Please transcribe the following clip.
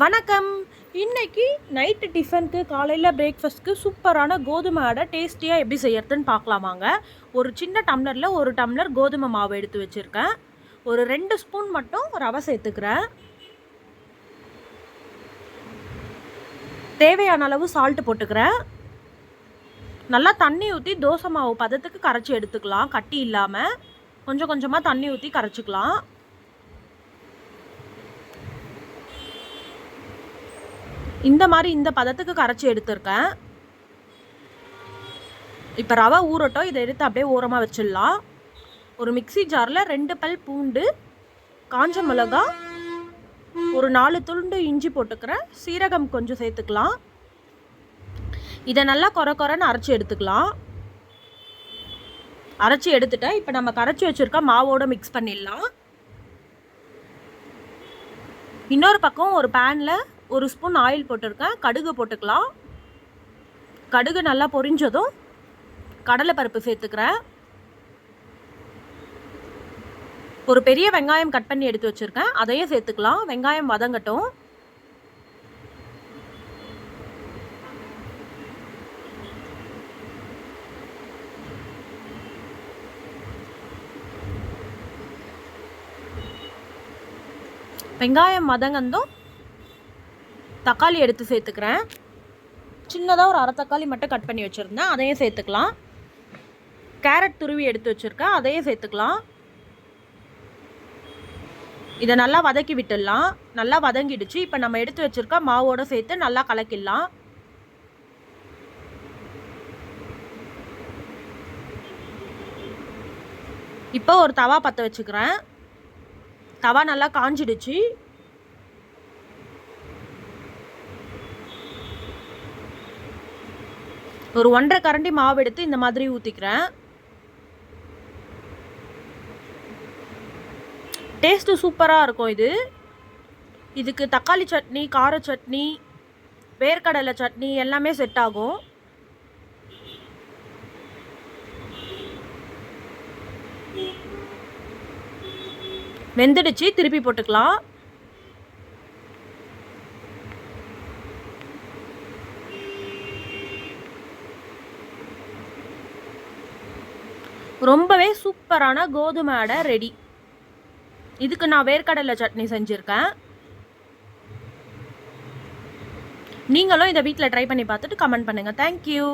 வணக்கம். இன்னைக்கு நைட்டு டிஃபனுக்கு காலையில் பிரேக்ஃபாஸ்ட்க்கு சூப்பரான கோதுமை அடை டேஸ்டியாக எப்படி செய்யறதுன்னு பார்க்கலாமாங்க. ஒரு சின்ன டம்ளரில் ஒரு டம்ளர் கோதுமை மாவு எடுத்து வச்சுருக்கேன். ஒரு 2 ஸ்பூன் மட்டும் ரவை சேர்த்துக்கிறேன். தேவையான அளவு சால்ட்டு போட்டுக்கிறேன். நல்லா தண்ணி ஊற்றி தோசை மாவு பதத்துக்கு கரைச்சி எடுத்துக்கலாம். கட்டி இல்லாமல் கொஞ்சம் கொஞ்சமாக தண்ணி ஊற்றி கரைச்சிக்கலாம். இந்த மாதிரி இந்த பதத்துக்கு கரைச்சி எடுத்துருக்கேன். இப்போ ரவை ஊறட்டும். இதை எடுத்து அப்படியே ஓரமாக வச்சிடலாம். ஒரு மிக்சி ஜாரில் 2 பல் பூண்டு, காஞ்ச மிளகா, ஒரு 4 துண்டு இஞ்சி போட்டுக்கிறேன். சீரகம் கொஞ்சம் சேர்த்துக்கலாம். இதை நல்லா கொரன்னு அரைச்சி எடுத்துக்கலாம். அரைச்சி எடுத்துட்டேன். இப்போ நம்ம கரைச்சி வச்சுருக்க மாவோட மிக்ஸ் பண்ணிடலாம். இன்னொரு பக்கம் ஒரு பேனில் 1 ஸ்பூன் ஆயில் போட்டிருக்கேன். கடுகு போட்டுக்கலாம். கடுகு நல்லா பொரிஞ்சதும் கடலைப்பருப்பு சேர்த்துக்கிறேன். ஒரு பெரிய வெங்காயம் கட் பண்ணி எடுத்து வச்சுருக்கேன். அதையும் சேர்த்துக்கலாம். வெங்காயம் வதங்கட்டும். வெங்காயம் வதங்கந்தும் தக்காளி எடுத்து சேர்த்துக்கிறேன். சின்னதாக ஒரு அரை தக்காளி மட்டும் கட் பண்ணி வச்சுருந்தேன். அதையும் சேர்த்துக்கலாம். கேரட் துருவி எடுத்து வச்சுருக்கேன். அதையும் சேர்த்துக்கலாம். இதை நல்லா வதக்கி விட்டுடலாம். நல்லா வதங்கிடுச்சு. இப்போ நம்ம எடுத்து வச்சுருக்க மாவோடு சேர்த்து நல்லா கலக்கிடலாம். இப்போ ஒரு தவா பற்ற வச்சுக்கிறேன். தவா நல்லா காஞ்சிடுச்சு. ஒரு 1.5 கரண்டி மாவு எடுத்து இந்த மாதிரி ஊற்றிக்கிறேன். டேஸ்ட்டு சூப்பராக இருக்கும் இது. இதுக்கு தக்காளி சட்னி, கார சட்னி, வேர்க்கடலை சட்னி எல்லாமே செட் ஆகும். வெந்துடுச்சு. திருப்பி போட்டுக்கலாம். ரொம்பவே சூப்பரான கோதுமை அடை ரெடி. இதுக்கு நான் வேர்க்கடலை சட்னி செஞ்சுருக்கேன். நீங்களும் இதை வீட்டில் ட்ரை பண்ணி பார்த்துட்டு கமெண்ட் பண்ணுங்கள். தேங்க்யூ.